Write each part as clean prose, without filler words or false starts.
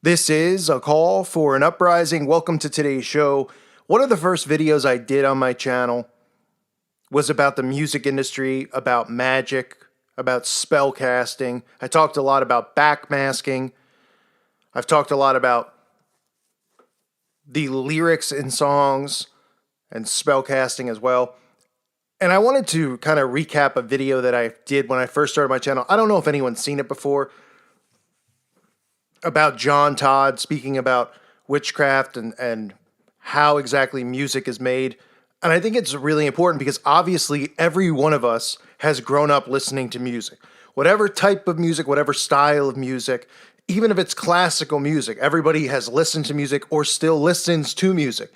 This is a call for an uprising. Welcome to today's show. One of the first videos I did on my channel was about the music industry, about magic, about spell casting. I talked a lot about backmasking. I've talked a lot about the lyrics in songs and spell casting as well. And I wanted to kind of recap a video that I did when I first started my channel. I don't know if anyone's seen it before, about John Todd speaking about witchcraft and how exactly music is made. And I think it's really important because obviously every one of us has grown up listening to music. Whatever type of music, whatever style of music, even if it's classical music, everybody has listened to music or still listens to music.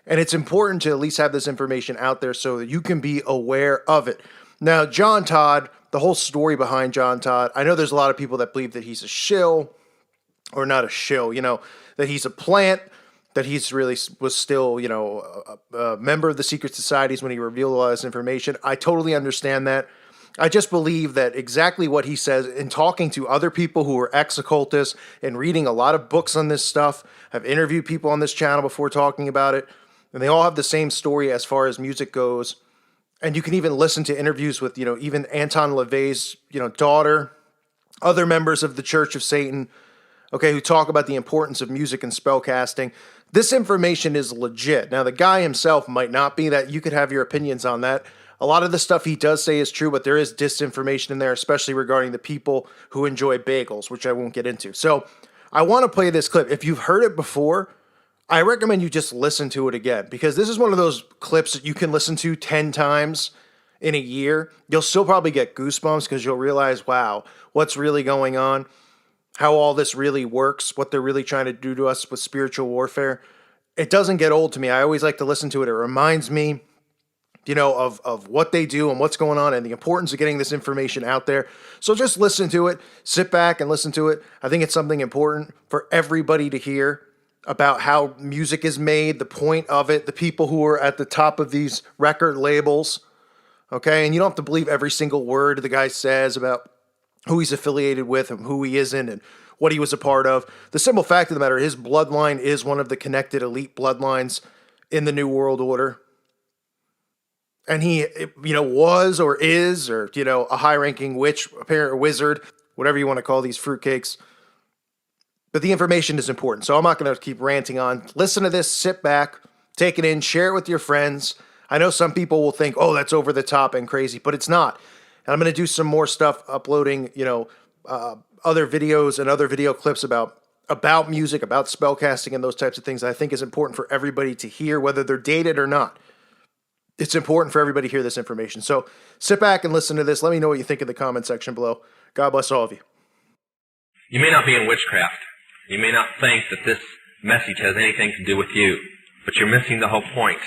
And it's important to at least have this information out there so that you can be aware of it. Now, John Todd, the whole story behind John Todd, I know there's a lot of people that believe that he's a shill, or not a shill, that he's a plant, that he's really was still, a member of the secret societies when he revealed a lot of this information. I totally understand that. I just believe that exactly what he says in talking to other people who are ex-occultists and reading a lot of books on this stuff. I've interviewed people on this channel before talking about it, and they all have the same story as far as music goes. And you can even listen to interviews with, even Anton LaVey's, daughter, other members of the Church of Satan, who talk about the importance of music and spell casting. This information is legit. Now, the guy himself might not be. That you could have your opinions on that. A lot of the stuff he does say is true, but there is disinformation in there, especially regarding the people who enjoy bagels, which I won't get into. So I want to play this clip. If you've heard it before, I recommend you just listen to it again, because this is one of those clips that you can listen to 10 times in a year. You'll still probably get goosebumps because you'll realize, wow, what's really going on, how all this really works, what they're really trying to do to us with spiritual warfare. It doesn't get old to me. I always like to listen to it. It reminds me, of what they do and what's going on and the importance of getting this information out there. So just listen to it, sit back and listen to it. I think it's something important for everybody to hear about how music is made, the point of it, the people who are at the top of these record labels. Okay. And you don't have to believe every single word the guy says about who he's affiliated with and who he isn't and what he was a part of. The simple fact of the matter, his bloodline is one of the connected elite bloodlines in the New World Order. And he, was or is, or, a high-ranking witch, apparent wizard, whatever you want to call these fruitcakes. But the information is important, so I'm not going to keep ranting on. Listen to this, sit back, take it in, share it with your friends. I know some people will think, oh, that's over the top and crazy, but it's not. And I'm going to do some more stuff, uploading, other videos and other video clips about music, about spellcasting and those types of things that I think is important for everybody to hear, whether they're dated or not. It's important for everybody to hear this information. So sit back and listen to this. Let me know what you think in the comment section below. God bless all of you. You may not be in witchcraft. You may not think that this message has anything to do with you, but you're missing the whole point.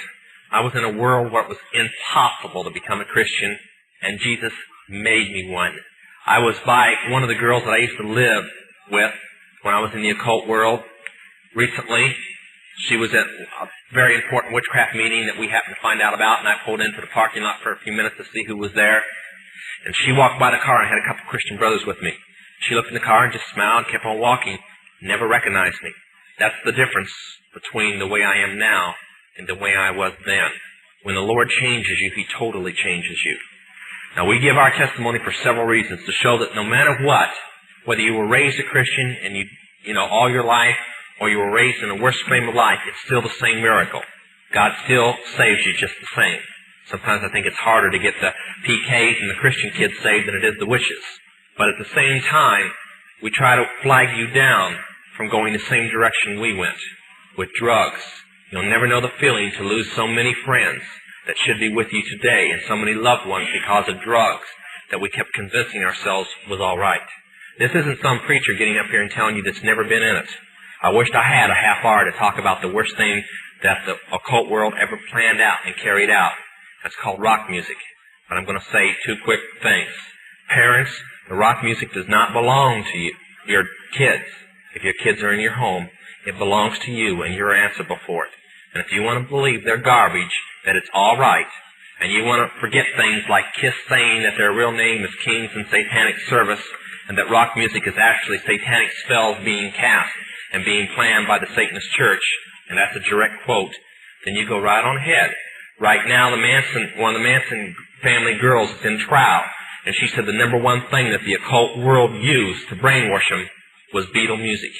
I was in a world where it was impossible to become a Christian, and Jesus made me one. I was by one of the girls that I used to live with when I was in the occult world. Recently, she was at a very important witchcraft meeting that we happened to find out about, and I pulled into the parking lot for a few minutes to see who was there. And she walked by the car and had a couple of Christian brothers with me. She looked in the car and just smiled, kept on walking, never recognized me. That's the difference between the way I am now and the way I was then. When the Lord changes you, He totally changes you. Now, we give our testimony for several reasons, to show that no matter what, whether you were raised a Christian and all your life, or you were raised in the worst frame of life, it's still the same miracle. God still saves you just the same. Sometimes I think it's harder to get the PKs and the Christian kids saved than it is the witches. But at the same time, we try to flag you down from going the same direction we went, with drugs. You'll never know the feeling to lose so many friends that should be with you today and so many loved ones because of drugs that we kept convincing ourselves was all right. This isn't some preacher getting up here and telling you that's never been in it. I wished I had a half hour to talk about the worst thing that the occult world ever planned out and carried out. That's called rock music. But I'm going to say two quick things. Parents, the rock music does not belong to you, your kids. If your kids are in your home, it belongs to you and you're answerable for it. And if you want to believe they're garbage, that it's all right, and you want to forget things like Kiss saying that their real name is Kings in Satanic Service, and that rock music is actually satanic spells being cast, and being planned by the Satanist church, and that's a direct quote, then you go right on ahead. Right now, one of the Manson family girls is in trial, and she said the number one thing that the occult world used to brainwash them was Beatle music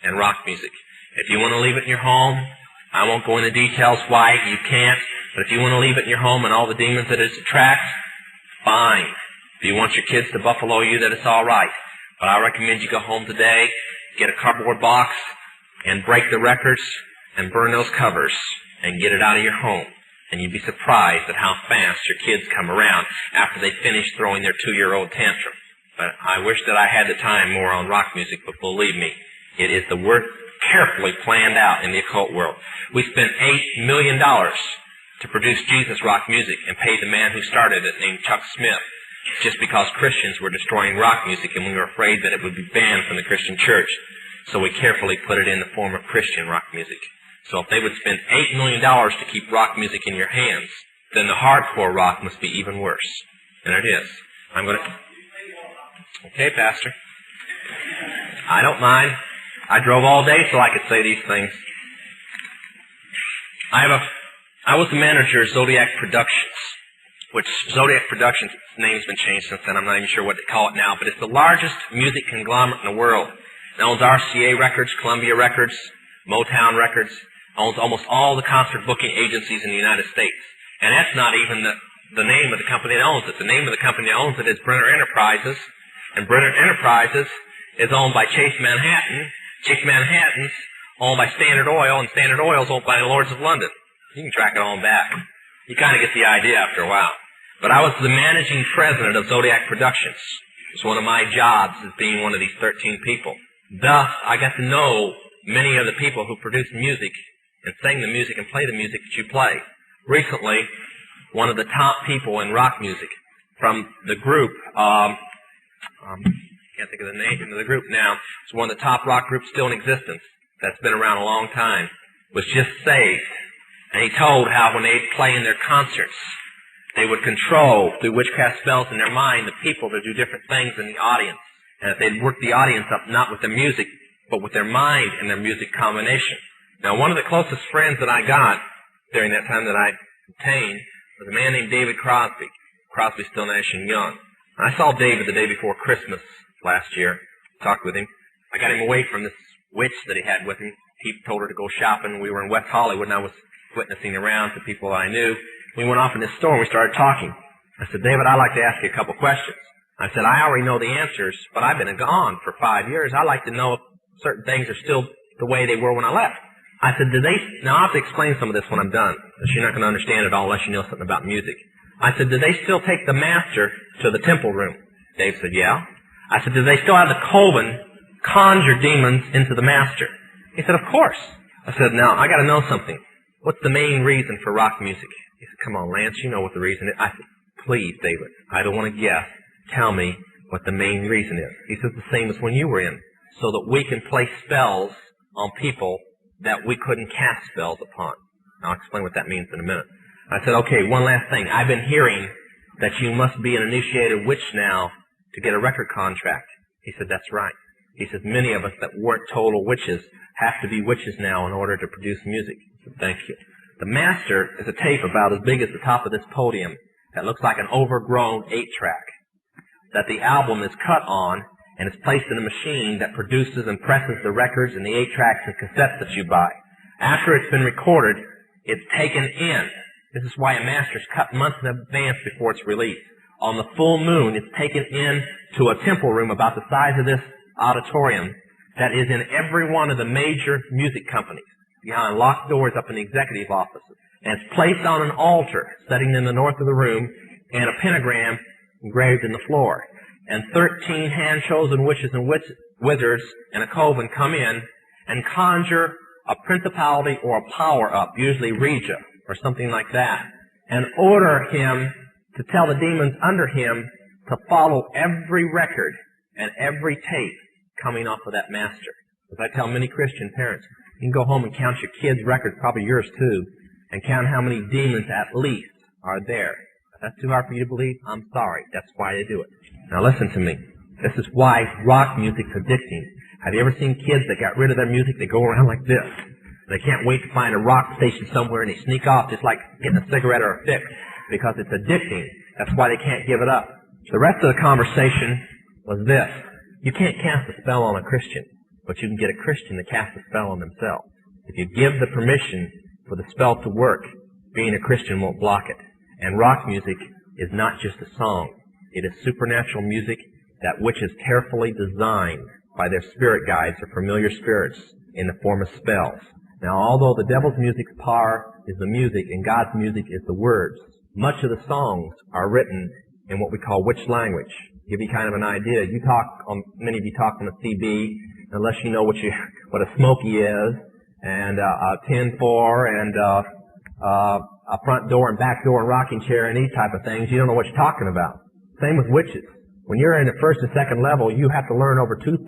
and rock music. If you want to leave it in your home, I won't go into details why you can't, but if you want to leave it in your home and all the demons that it attracts, fine. If you want your kids to buffalo you, that it's all right. But I recommend you go home today, get a cardboard box, and break the records, and burn those covers, and get it out of your home. And you'd be surprised at how fast your kids come around after they finish throwing their 2-year-old tantrum. But I wish that I had the time more on rock music, but believe me, it is the work carefully planned out in the occult world. We spent $8 million to produce Jesus rock music and paid the man who started it, named Chuck Smith, just because Christians were destroying rock music and we were afraid that it would be banned from the Christian church. So we carefully put it in the form of Christian rock music. So if they would spend $8 million to keep rock music in your hands, then the hardcore rock must be even worse. And it is. I'm going to... Okay, Pastor. I don't mind. I drove all day so I could say these things. I was the manager of Zodiac Productions, which Zodiac Productions' name's been changed since then. I'm not even sure what they call it now, but it's the largest music conglomerate in the world. It owns RCA Records, Columbia Records, Motown Records, owns almost all the concert booking agencies in the United States. And that's not even the name of the company that owns it. The name of the company that owns it is Brenner Enterprises, and Brenner Enterprises is owned by Chase Manhattan. Chase Manhattan's owned by Standard Oil, and Standard Oil's owned by the Lords of London. You can track it on back. You kind of get the idea after a while. But I was the managing president of Zodiac Productions. It was one of my jobs as being one of these 13 people. Thus, I got to know many of the people who produce music and sing the music and play the music that you play. Recently, one of the top people in rock music from the group, can't think of the name of the group now, it's one of the top rock groups still in existence that's been around a long time, was just saved. And he told how when they'd play in their concerts, they would control, through witchcraft spells in their mind, the people to do different things in the audience. And that they'd work the audience up not with their music, but with their mind and their music combination. Now, one of the closest friends that I got during that time that I obtained was a man named David Crosby. Crosby, Still, Nash and Young. And I saw David the day before Christmas last year, talked with him. I got him away from this witch that he had with him. He told her to go shopping. We were in West Hollywood, and I was witnessing around to people I knew. We went off in this store, and we started talking. I said, David, I'd like to ask you a couple questions. I said, I already know the answers, but I've been gone for 5 years. I'd like to know if certain things are still the way they were when I left. I said, now I'll have to explain some of this when I'm done, because you're not going to understand it all unless you know something about music. I said, do they still take the master to the temple room? Dave said, yeah. I said, do they still have the coven conjure demons into the master? He said, of course. I said, now, I got to know something. What's the main reason for rock music? He said, come on, Lance, you know what the reason is. I said, please, David, I don't want to guess. Tell me what the main reason is. He says, the same as when you were in, so that we can play spells on people that we couldn't cast spells upon. I'll explain what that means in a minute. I said, okay, one last thing. I've been hearing that you must be an initiated witch now to get a record contract. He said, that's right. He says, many of us that weren't total witches have to be witches now in order to produce music. I said, thank you. The master is a tape about as big as the top of this podium that looks like an overgrown 8-track that the album is cut on, and it's placed in a machine that produces and presses the records and the 8-tracks and cassettes that you buy. After it's been recorded, it's taken in. This is why a master's cut months in advance before it's released. On the full moon, it's taken in to a temple room about the size of this auditorium that is in every one of the major music companies, behind locked doors up in the executive offices. And it's placed on an altar sitting in the north of the room, and a pentagram engraved in the floor. And 13 hand-chosen witches and wizards and a coven come in and conjure a principality or a power up, usually Regia or something like that, and order him to tell the demons under him to follow every record and every tape coming off of that master. As I tell many Christian parents, you can go home and count your kids' records, probably yours too, and count how many demons at least are there. If that's too hard for you to believe, I'm sorry. That's why they do it. Now listen to me. This is why rock music's addicting. Have you ever seen kids that got rid of their music? They go around like this. They can't wait to find a rock station somewhere, and they sneak off just like getting a cigarette or a fix because it's addicting. That's why they can't give it up. The rest of the conversation was this. You can't cast a spell on a Christian, but you can get a Christian to cast a spell on themselves. If you give the permission for the spell to work, being a Christian won't block it. And rock music is not just a song. It is supernatural music, that which is carefully designed by their spirit guides or familiar spirits in the form of spells. Now, although the devil's music's power is the music and God's music is the words, much of the songs are written in what we call witch language. Give you kind of an idea. Many of you talk on a CB, unless you know what a smoky is, and a 10-4, and a front door and back door and rocking chair and these type of things. You don't know what you're talking about. Same with witches. When you're in the first and second level, you have to learn over 2,000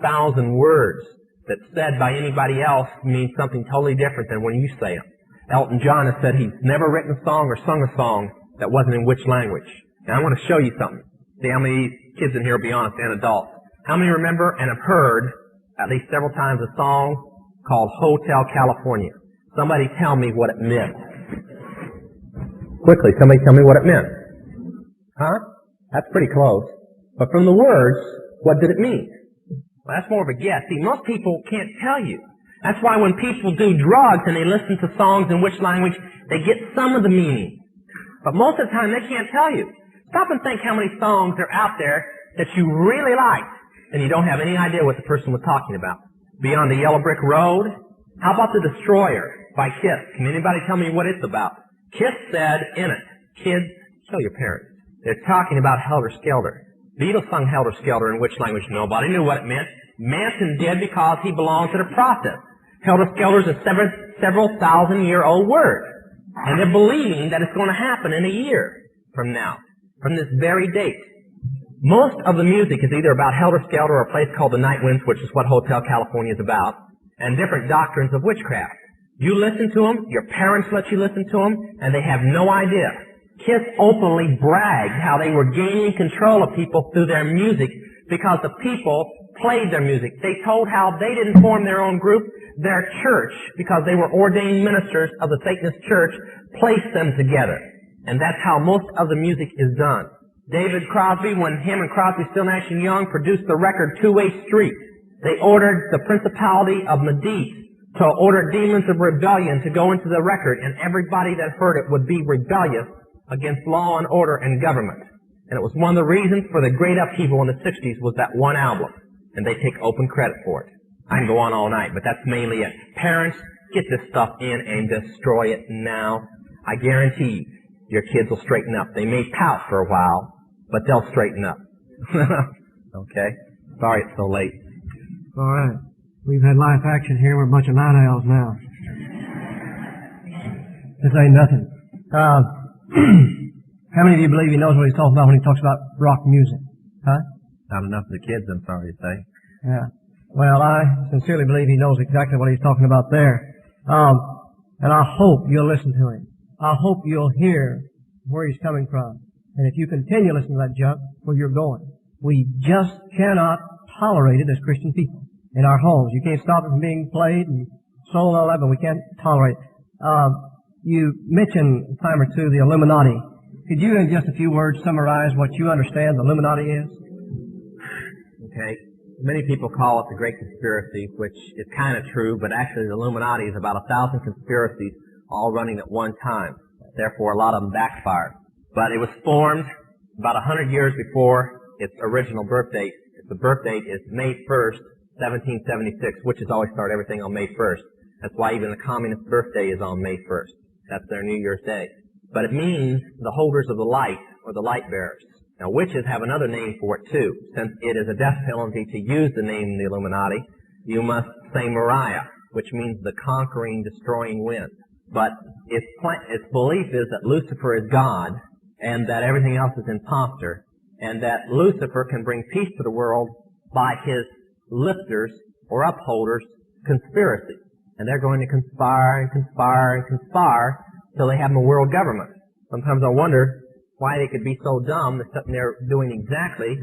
words that said by anybody else means something totally different than when you say them. Elton John has said he's never written a song or sung a song that wasn't in witch language. Now I want to show you something. See how many kids in here will be honest and adults. How many remember and have heard at least several times a song called Hotel California? Somebody tell me what it meant. Quickly, somebody tell me what it meant. Huh? That's pretty close. But from the words, what did it mean? Well, that's more of a guess. See, most people can't tell you. That's why when people do drugs and they listen to songs in which language, they get some of the meaning. But most of the time, they can't tell you. Stop and think how many songs are out there that you really like, and you don't have any idea what the person was talking about. Beyond the Yellow Brick Road? How about The Destroyer by Kiss? Can anybody tell me what it's about? Kiss said in it, kids, kill your parents. They're talking about Helter Skelter. Beatles sung Helter Skelter in which language? Nobody knew what it meant. Manson did because he belongs to the process. Helter Skelter is a several thousand-year-old word. And they're believing that it's going to happen in a year from now, from this very date. Most of the music is either about Helter Skelter or a place called the Night Winds, which is what Hotel California is about, and different doctrines of witchcraft. You listen to them, your parents let you listen to them, and they have no idea. Kiss openly bragged how they were gaining control of people through their music because the people played their music. They told how they didn't form their own group. Their church, because they were ordained ministers of the Satanist church, placed them together. And that's how most of the music is done. David Crosby, when him and Crosby, Still, Nash and Young produced the record Two-Way Street, they ordered the principality of Medici to order demons of rebellion to go into the record, and everybody that heard it would be rebellious against law and order and government. And it was one of the reasons for the great upheaval in the 60s was that one album. And they take open credit for it. I can go on all night, but that's mainly it. Parents, get this stuff in and destroy it now. I guarantee your kids will straighten up. They may pout for a while, but they'll straighten up. Okay? Sorry it's so late. All right. We've had live action here. We're a bunch of night owls now. This ain't nothing. How many of you believe he knows what he's talking about when he talks about rock music? Huh? Not enough of the kids, I'm sorry to say. Yeah. Well, I sincerely believe he knows exactly what he's talking about there. And I hope you'll listen to him. I hope you'll hear where he's coming from. And if you continue listening to that junk, where you're going. We just cannot tolerate it as Christian people in our homes. You can't stop it from being played and sold and all that, but we can't tolerate it. You mentioned a time or two the Illuminati. Could you, in just a few words, summarize what you understand the Illuminati is? Okay. Many people call it the Great Conspiracy, which is kind of true, but actually the Illuminati is about 1,000 conspiracies all running at one time. Therefore, a lot of them backfired. But it was formed about 100 years before its original birth date. The birth date is May 1st, 1776, which has always started everything on May 1st. That's why even the communist birthday is on May 1st. That's their New Year's Day. But it means the holders of the light, or the light bearers. Now, witches have another name for it, too. Since it is a death penalty to use the name the Illuminati, you must say Mariah, which means the conquering, destroying wind. But its belief is that Lucifer is God, and that everything else is imposter, and that Lucifer can bring peace to the world by his lifters, or upholders, conspiracy. And they're going to conspire and conspire and conspire till they have a world government. Sometimes I wonder why they could be so dumb that they're doing exactly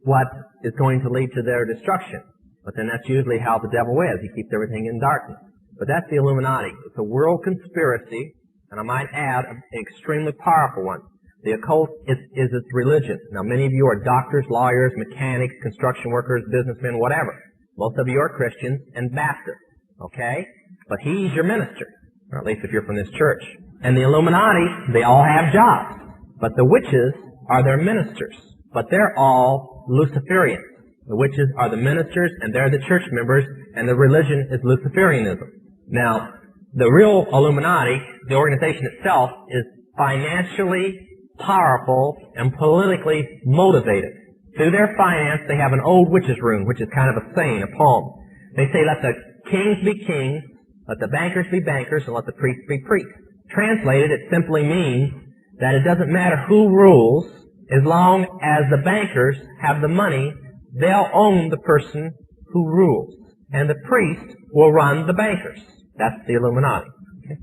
what is going to lead to their destruction. But then that's usually how the devil is. He keeps everything in darkness. But that's the Illuminati. It's a world conspiracy, and I might add, an extremely powerful one. The occult is its religion. Now, many of you are doctors, lawyers, mechanics, construction workers, businessmen, whatever. Most of you are Christians and Baptists, okay? But he's your minister, or at least if you're from this church. And the Illuminati, they all have jobs. But the witches are their ministers. But they're all Luciferians. The witches are the ministers, and they're the church members, and the religion is Luciferianism. Now, the real Illuminati, the organization itself, is financially powerful and politically motivated. Through their finance, they have an old witch's room, which is kind of a saying, a poem. They say, let the kings be kings, let the bankers be bankers, and let the priests be priests. Translated, it simply means that it doesn't matter who rules, as long as the bankers have the money, they'll own the person who rules. And the priest will run the bankers. That's the Illuminati. Okay.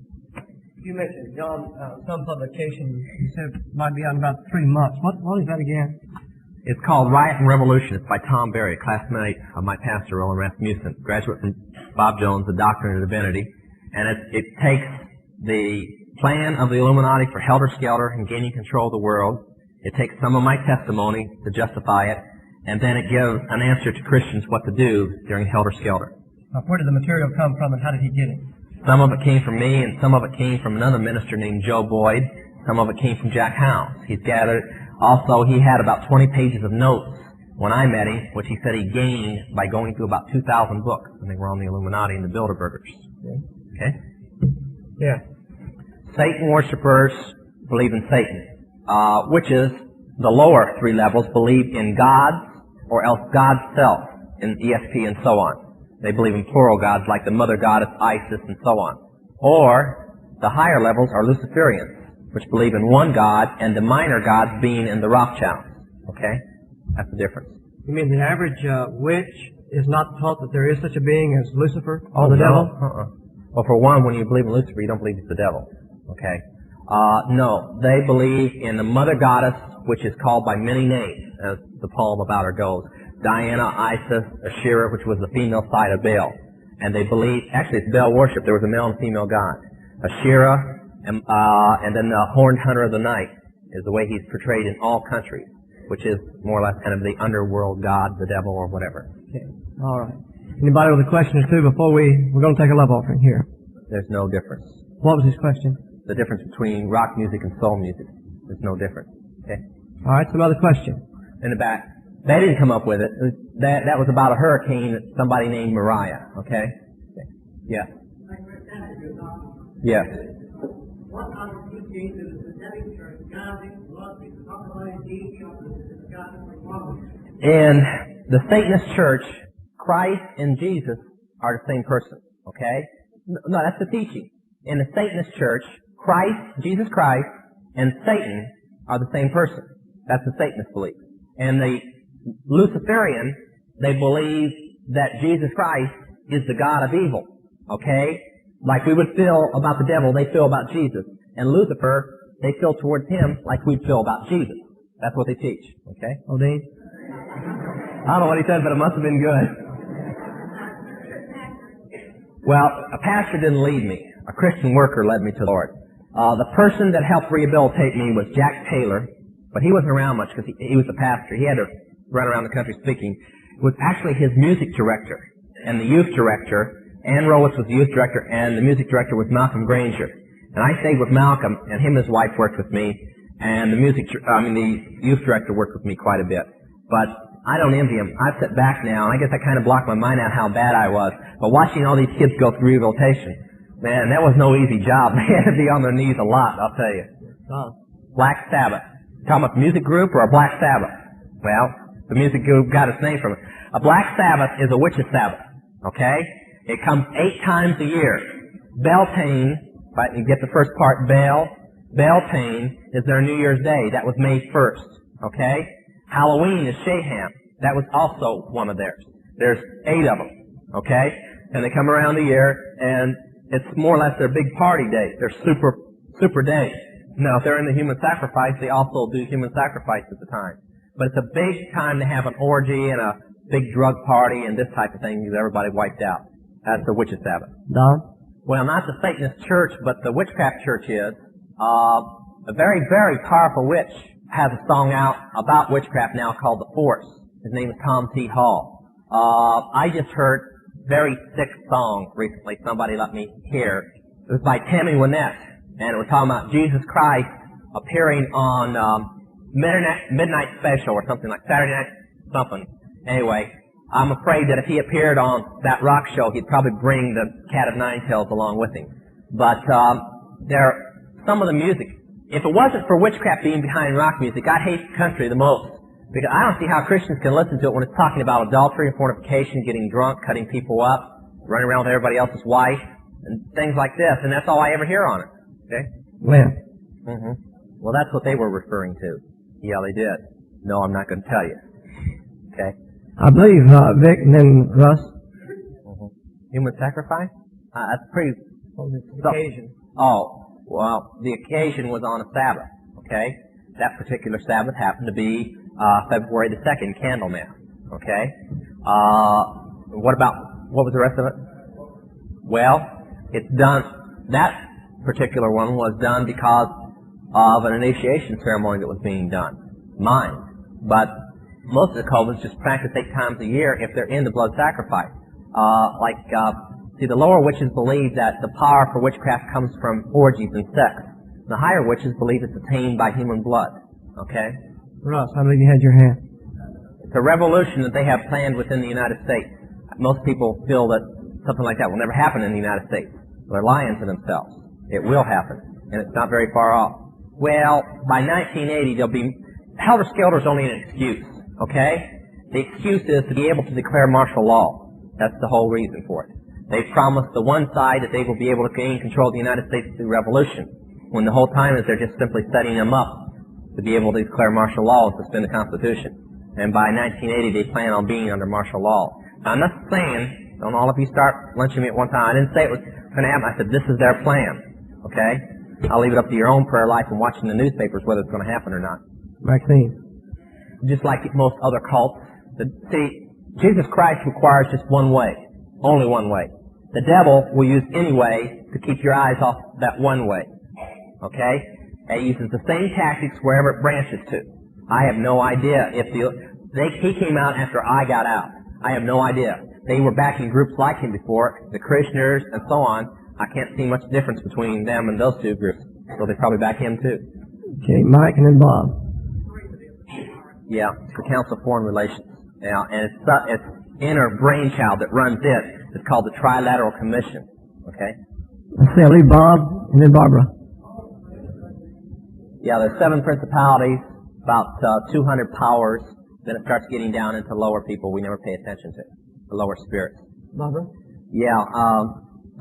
You mentioned, John, some publication you said might be out in about 3 months. What is that again? It's called Riot and Revolution. It's by Tom Berry, a classmate of my pastor, Roland Rasmussen, graduate from Bob Jones, a doctor in divinity. And it takes the plan of the Illuminati for helter-skelter and gaining control of the world. It takes some of my testimony to justify it, and then it gives an answer to Christians what to do during helter-skelter. Now, where did the material come from, and how did he get it? Some of it came from me, and some of it came from another minister named Joe Boyd. Some of it came from Jack Hounds. He's gathered. Also, he had about 20 pages of notes when I met him, which he said he gained by going through about 2,000 books. I think we're on the Illuminati and the Bilderbergers. Okay? Yeah. Satan worshippers believe in Satan. Witches, the lower 3 levels, believe in gods or else God's self, in ESP and so on. They believe in plural gods like the mother goddess Isis and so on. Or the higher levels are Luciferians, which believe in one God and the minor gods being in the Rothschilds. Okay? That's the difference. You mean the average witch is not taught that there is such a being as Lucifer or the devil? Well, for one, when you believe in Lucifer, you don't believe he's the devil. Okay? No. They believe in the mother goddess, which is called by many names, as the poem about her goes. Diana, Isis, Asherah, which was the female side of Baal. And they believe, actually it's Baal worship, there was a male and female god. Asherah, and then the horned hunter of the night is the way he's portrayed in all countries, which is more or less kind of the underworld god, the devil, or whatever. Okay. All right. Anybody with a question or two before we're going to take a love offering here? There's no difference. What was his question? The difference between rock music and soul music. There's no difference. Okay? All right, some other question. In the back. They didn't come up with it. That was about a hurricane that somebody named Mariah. Okay? Yeah. Yes. In the Satanist church, Christ and Jesus are the same person. Okay? No, that's the teaching. In the Satanist church, Christ, Jesus Christ, and Satan are the same person. That's the Satanist belief. And the Luciferian, they believe that Jesus Christ is the God of evil. Okay? Like we would feel about the devil, they feel about Jesus. And Lucifer, they feel towards him like we feel about Jesus. That's what they teach. Okay? Odine? I don't know what he said, but it must have been good. Well, a pastor didn't lead me. A Christian worker led me to the Lord. The person that helped rehabilitate me was Jack Taylor, but he wasn't around much because he was a pastor. He had to run around the country speaking. It was actually his music director and the youth director. Ann Rowitz was the youth director, and the music director was Malcolm Granger. And I stayed with Malcolm, and him and his wife worked with me, and the youth director worked with me quite a bit. But I don't envy him. I've sat back now, and I guess I kind of blocked my mind out how bad I was. But watching all these kids go through rehabilitation, man, that was no easy job. They had to be on their knees a lot, I'll tell you. Black Sabbath. Talking about the music group or a Black Sabbath? Well, the music group got its name from it. A Black Sabbath is a witch's Sabbath, okay? It comes 8 times a year. Beltane, you get the first part, Beltane is their New Year's Day. That was May 1st, okay? Halloween is Shaham. That was also one of theirs. There's 8 of them, okay? And they come around the year, and it's more or less their big party day. Their super day. Now, if they're in the human sacrifice, they also do human sacrifice at the time. But it's a big time to have an orgy and a big drug party and this type of thing, everybody wiped out. That's the witches' Sabbath. Don? Well, not the Satanist church, but the witchcraft church is. A very, very powerful witch has a song out about witchcraft now called The Force. His name is Tom T. Hall. I just heard a very sick song recently. Somebody let me hear. It was by Tammy Wynette, and it was talking about Jesus Christ appearing on Midnight Special or something like Saturday Night something. Anyway, I'm afraid that if he appeared on that rock show, he'd probably bring the Cat of Nine Tails along with him. But some of the music, if it wasn't for witchcraft being behind rock music, I'd hate country the most. Because I don't see how Christians can listen to it when it's talking about adultery and fornication, getting drunk, cutting people up, running around with everybody else's wife, and things like this. And that's all I ever hear on it. Okay? When? Mm-hmm. Well, that's what they were referring to. Yeah, they did. No, I'm not going to tell you. Okay? I believe, Vic, and then Russ. Mm-hmm. Human sacrifice? That's pretty... Occasion. Oh, well, the occasion was on a Sabbath, okay? That particular Sabbath happened to be February the 2nd, Candlemas, okay? What was the rest of it? Well, it's done, that particular one was done because of an initiation ceremony that was being done. Mine. But most of the cultists just practice 8 times a year if they're into blood sacrifice. See, the lower witches believe that the power for witchcraft comes from orgies and sex. The higher witches believe it's attained by human blood. Okay? Russ, I believe you had your hand. It's a revolution that they have planned within the United States. Most people feel that something like that will never happen in the United States. They're lying to themselves. It will happen, and it's not very far off. Well, by 1980, there'll be... Helter Skelter is only an excuse, okay? The excuse is to be able to declare martial law. That's the whole reason for it. They promised the one side that they will be able to gain control of the United States through revolution, when the whole time is they're just simply setting them up to be able to declare martial law and suspend the Constitution. And by 1980, they plan on being under martial law. Now, I'm not saying, don't all of you start lynching me at one time. I didn't say it was going to happen. I said, this is their plan, okay? I'll leave it up to your own prayer life and watching the newspapers whether it's going to happen or not. Maxine. Just like most other cults. See, Jesus Christ requires just one way. Only one way. The devil will use any way to keep your eyes off that one way. Okay? It uses the same tactics wherever it branches to. I have no idea if he came out after I got out. I have no idea. They were backing groups like him before, the Christianers and so on. I can't see much difference between them and those two groups. So they probably back him too. Okay, Mike and then Bob. Yeah, it's the Council of Foreign Relations. Yeah, and it's inner brainchild that runs it. It's called the Trilateral Commission. Okay? Let's see, I'll leave Bob and then Barbara. Yeah, there's 7 principalities, about 200 powers. Then it starts getting down into lower people we never pay attention to, the lower spirits. Barbara? Yeah,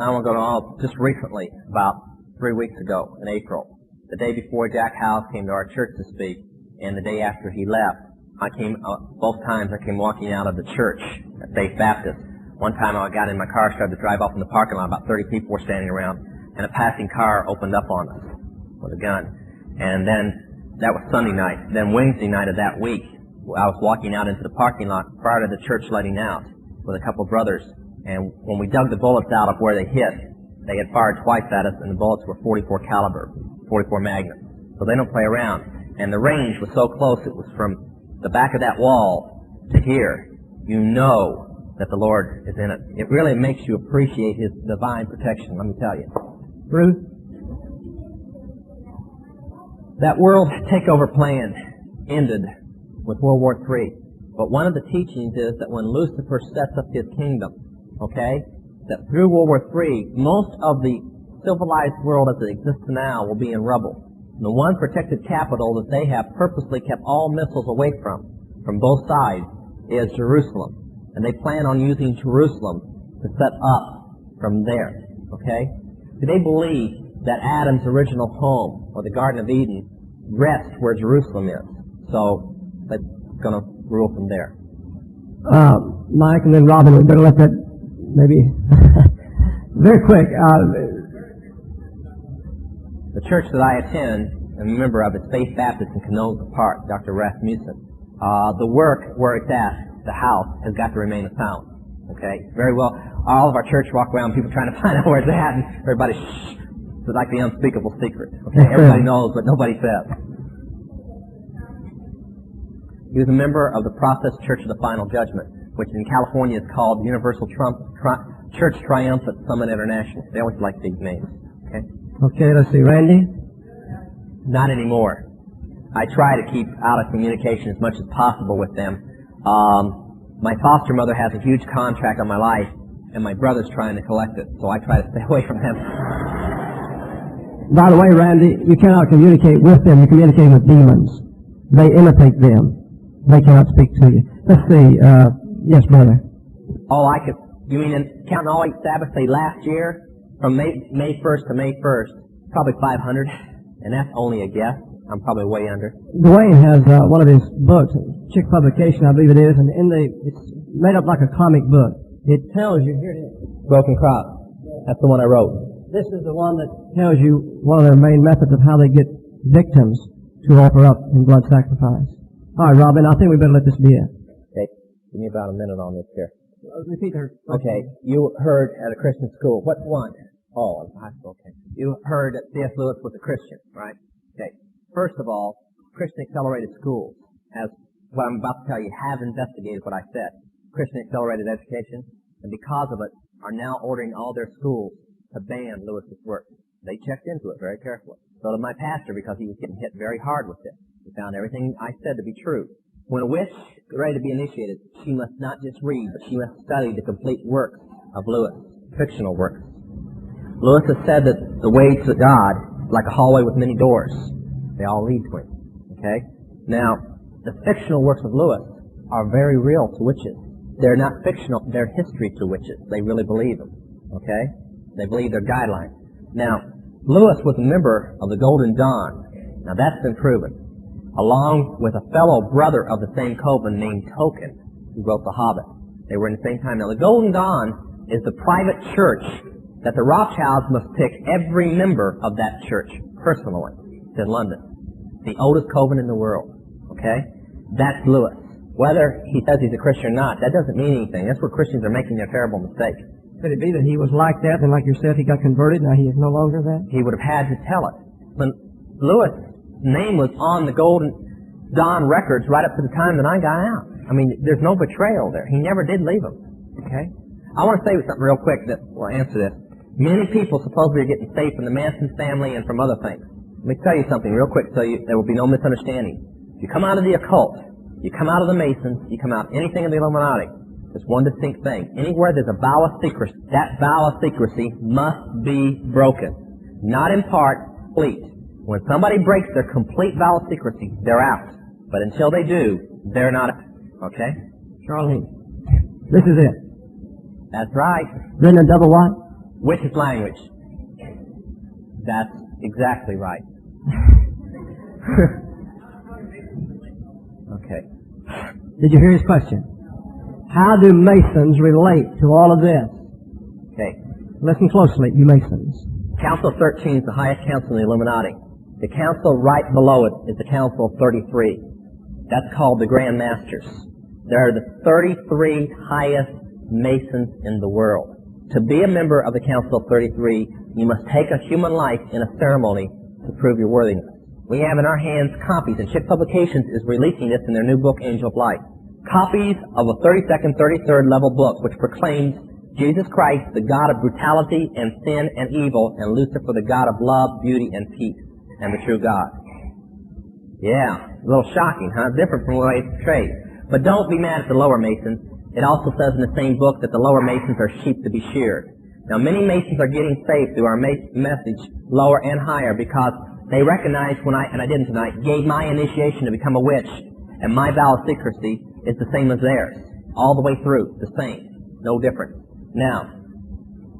I want to go to all just recently, about 3 weeks ago in April. The day before Jack House came to our church to speak, and the day after he left, I came, both times I came walking out of the church at Faith Baptist. One time I got in my car, started to drive off in the parking lot, about 30 people were standing around, and a passing car opened up on us with a gun. And then, that was Sunday night. Then Wednesday night of that week, I was walking out into the parking lot prior to the church letting out with a couple of brothers. And when we dug the bullets out of where they hit, they had fired twice at us, and the bullets were 44 caliber, 44 Magnum. So they don't play around. And the range was so close, it was from the back of that wall to here. You know that the Lord is in it. It really makes you appreciate His divine protection, let me tell you. Ruth? That world takeover plan ended with World War III. But one of the teachings is that when Lucifer sets up his kingdom, okay, that through World War III, most of the civilized world as it exists now will be in rubble. And the one protected capital that they have purposely kept all missiles away from both sides, is Jerusalem. And they plan on using Jerusalem to set up from there, okay? Do they believe that Adam's original home, or the Garden of Eden, rests where Jerusalem is? So they're going to rule from there. Mike and then Robin, we better let that maybe very quick. The church that I attend and a member of is Faith Baptist in Canoga Park, Dr. Rasmussen. The work where it's at the house has got to remain a silence. Okay? Very well. All of our church walk around, people trying to find out where it's at, and everybody, shh. It's like the unspeakable secret. Okay? Everybody knows, but nobody says. He was a member of the Process Church of the Final Judgment, which in California is called Universal Church Triumphant Summit International. They always like these names. Okay? Okay, let's see. Randy? Not anymore. I try to keep out of communication as much as possible with them. My foster mother has a huge contract on my life, and my brother's trying to collect it, so I try to stay away from them. By the way, Randy, you cannot communicate with them. You communicate with demons. They imitate them. They cannot speak to you. Let's see. Yes, brother. Oh, you mean counting all 8 Sabbaths say last year? From May 1st to May 1st, probably 500. And that's only a guess. I'm probably way under. Dwayne has one of his books, Chick Publication, I believe it is, and it's made up like a comic book. It tells you, here it is. Broken Crop. That's the one I wrote. This is the one that tells you one of their main methods of how they get victims to offer up in blood sacrifice. All right, Robin, I think we better let this be it. Okay, give me about a minute on this here. Repeat her. Okay, you heard at a Christian school. What one? Oh, high school, okay. You heard that C.S. Lewis was a Christian, right? Okay. First of all, Christian Accelerated Schools, as what I'm about to tell you, have investigated what I said. Christian Accelerated Education, and because of it, are now ordering all their schools to ban Lewis's work. They checked into it very carefully. So did my pastor, because he was getting hit very hard with it. He found everything I said to be true. When a witch is ready to be initiated, she must not just read, but she must study the complete works of Lewis, fictional works. Lewis has said that the way to God is like a hallway with many doors. They all lead to him. Okay? Now, the fictional works of Lewis are very real to witches. They're not fictional, they're history to witches. They really believe them. Okay? They believe their guidelines. Now, Lewis was a member of the Golden Dawn. Now, that's been proven. Along with a fellow brother of the same coven named Tolkien, who wrote The Hobbit. They were in the same time. Now, the Golden Dawn is the private church that the Rothschilds must pick every member of that church personally. It's in London. The oldest coven in the world. Okay? That's Lewis. Whether he says he's a Christian or not, that doesn't mean anything. That's where Christians are making their terrible mistake. Could it be that he was like that, and like you said, he got converted, now he is no longer that? He would have had to tell it. When Lewis' name was on the Golden Dawn records right up to the time that I got out. I mean, there's no betrayal there. He never did leave them. Okay? I want to say something real quick that will answer this. Many people supposedly are getting saved from the Manson family and from other things. Let me tell you something real quick so there will be no misunderstanding. If you come out of the occult, you come out of the Masons, you come out anything of the Illuminati, there's one distinct thing. Anywhere there's a vow of secrecy, that vow of secrecy must be broken. Not in part, complete. When somebody breaks their complete vow of secrecy, they're out. But until they do, they're not out. Okay? Charlene, this is it. That's right. Written in double what? Witch's language. That's exactly right. Okay. Did you hear his question? How do Masons relate to all of this? Okay. Listen closely, you Masons. Council 13 is the highest council in the Illuminati. The council right below it is the Council of 33. That's called the Grand Masters. There are the 33 highest Masons in the world. To be a member of the Council of 33, you must take a human life in a ceremony to prove your worthiness. We have in our hands copies, and Chick Publications is releasing this in their new book, Angel of Light. Copies of a 32nd, 33rd level book which proclaims Jesus Christ, the God of brutality and sin and evil, and Lucifer, the God of love, beauty, and peace, and the true God. Yeah, a little shocking, huh? Different from the way it's portrayed. But don't be mad at the lower Masons. It also says in the same book that the lower Masons are sheep to be sheared. Now, many Masons are getting saved through our message, lower and higher, because they recognize when and I didn't tonight, gave my initiation to become a witch, and my vow of secrecy is the same as theirs. All the way through, the same. No different. Now,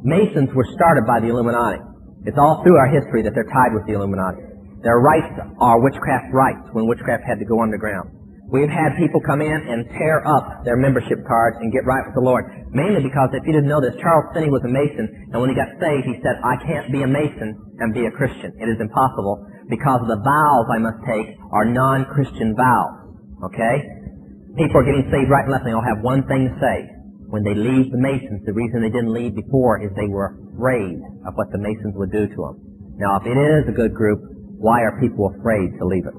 Masons were started by the Illuminati. It's all through our history that they're tied with the Illuminati. Their rites are witchcraft rites, when witchcraft had to go underground. We've had people come in and tear up their membership cards and get right with the Lord. Mainly because, if you didn't know this, Charles Finney was a Mason, and when he got saved, he said, I can't be a Mason and be a Christian. It is impossible, because the vows I must take are non-Christian vows. Okay? People are getting saved right and left, and they all have one thing to say. When they leave the Masons, the reason they didn't leave before is they were afraid of what the Masons would do to them. Now, if it is a good group, why are people afraid to leave it?